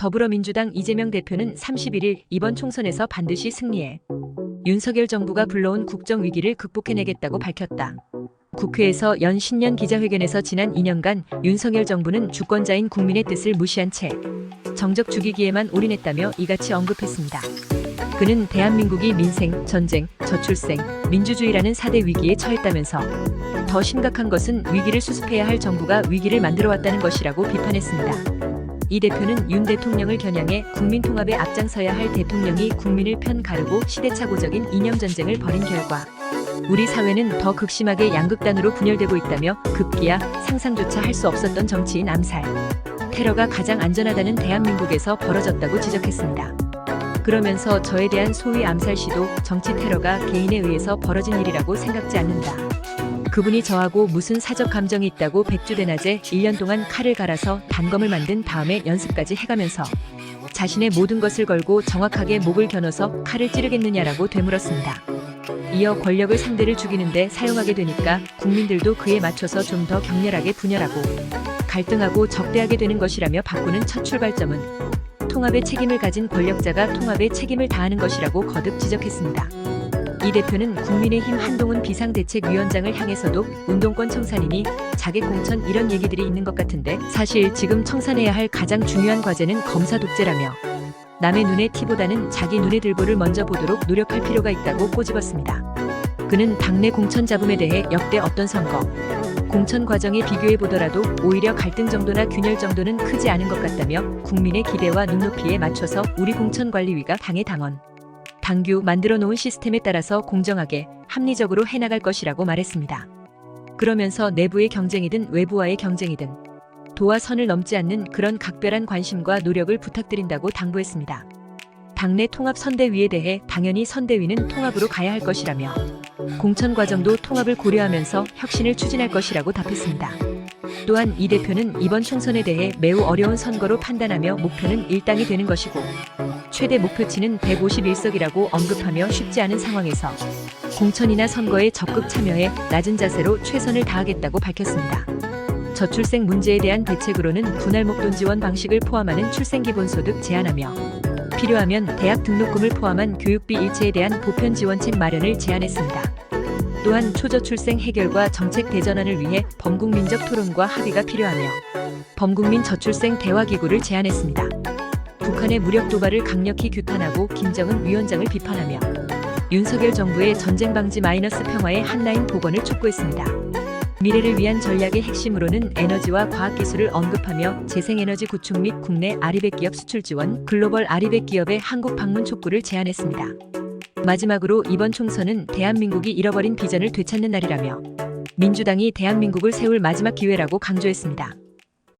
더불어민주당 이재명 대표는 31일 이번 총선에서 반드시 승리해 윤석열 정부가 불러온 국정위기를 극복해내겠다고 밝혔다. 국회에서 연 신년 기자회견에서 지난 2년간 윤석열 정부는 주권자인 국민의 뜻을 무시한 채 정적 죽이기에만 올인했다며 이같이 언급했습니다. 그는 대한민국이 민생, 전쟁, 저출생, 민주주의라는 4대 위기에 처했다면서 더 심각한 것은 위기를 수습해야 할 정부가 위기를 만들어왔다는 것이라고 비판했습니다. 이 대표는 윤 대통령을 겨냥해 국민 통합에 앞장서야 할 대통령이 국민을 편가르고 시대착오적인 이념전쟁을 벌인 결과 우리 사회는 더 극심하게 양극단으로 분열되고 있다며 급기야 상상조차 할 수 없었던 정치인 암살, 테러가 가장 안전하다는 대한민국에서 벌어졌다고 지적했습니다. 그러면서 저에 대한 소위 암살 시도, 정치 테러가 개인에 의해서 벌어진 일이라고 생각지 않는다. 그분이 저하고 무슨 사적 감정이 있다고 백주대낮에 1년 동안 칼을 갈아서 단검을 만든 다음에 연습까지 해가면서 자신의 모든 것을 걸고 정확하게 목을 겨눠서 칼을 찌르겠느냐라고 되물었습니다. 이어 권력을 상대를 죽이는데 사용하게 되니까 국민들도 그에 맞춰서 좀 더 격렬하게 분열하고 갈등하고 적대하게 되는 것이라며 바꾸는 첫 출발점은 통합의 책임을 가진 권력자가 통합의 책임을 다하는 것이라고 거듭 지적했습니다. 이 대표는 국민의힘 한동훈 비상대책위원장을 향해서도 운동권 청산이니 자객 공천 이런 얘기들이 있는 것 같은데 사실 지금 청산해야 할 가장 중요한 과제는 검사 독재라며 남의 눈에 티보다는 자기 눈에 들보를 먼저 보도록 노력할 필요가 있다고 꼬집었습니다. 그는 당내 공천 잡음에 대해 역대 어떤 선거, 공천 과정에 비교해 보더라도 오히려 갈등 정도나 균열 정도는 크지 않은 것 같다며 국민의 기대와 눈높이에 맞춰서 우리 공천관리위가 당의 당원, 당규 만들어 놓은 시스템에 따라서 공정하게 합리적으로 해나갈 것이라고 말했습니다. 그러면서 내부의 경쟁이든 외부와의 경쟁이든 도와 선을 넘지 않는 그런 각별한 관심과 노력을 부탁드린다고 당부했습니다. 당내 통합 선대위에 대해 당연히 선대위는 통합으로 가야 할 것이라며 공천 과정도 통합을 고려하면서 혁신을 추진할 것이라고 답했습니다. 또한 이 대표는 이번 총선에 대해 매우 어려운 선거로 판단하며 목표는 일당이 되는 것이고 최대 목표치는 151석이라고 언급하며 쉽지 않은 상황에서 공천이나 선거에 적극 참여해 낮은 자세로 최선을 다하겠다고 밝혔습니다. 저출생 문제에 대한 대책으로는 분할 목돈 지원 방식을 포함하는 출생기본소득 제한하며 필요하면 대학 등록금을 포함한 교육비 일체에 대한 보편 지원책 마련을 제안했습니다. 또한 초저출생 해결과 정책 대전환을 위해 범국민적 토론과 합의가 필요하며 범국민 저출생 대화기구를 제안했습니다. 북한의 무력 도발을 강력히 규탄하고 김정은 위원장을 비판하며 윤석열 정부의 전쟁 방지 마이너스 평화의 한라인 복원을 촉구했습니다. 미래를 위한 전략의 핵심으로는 에너지와 과학기술을 언급하며 재생에너지 구축 및 국내 아리백 기업 수출 지원, 글로벌 아리백 기업의 한국 방문 촉구를 제안했습니다. 마지막으로 이번 총선은 대한민국이 잃어버린 비전을 되찾는 날이라며 민주당이 대한민국을 세울 마지막 기회라고 강조했습니다.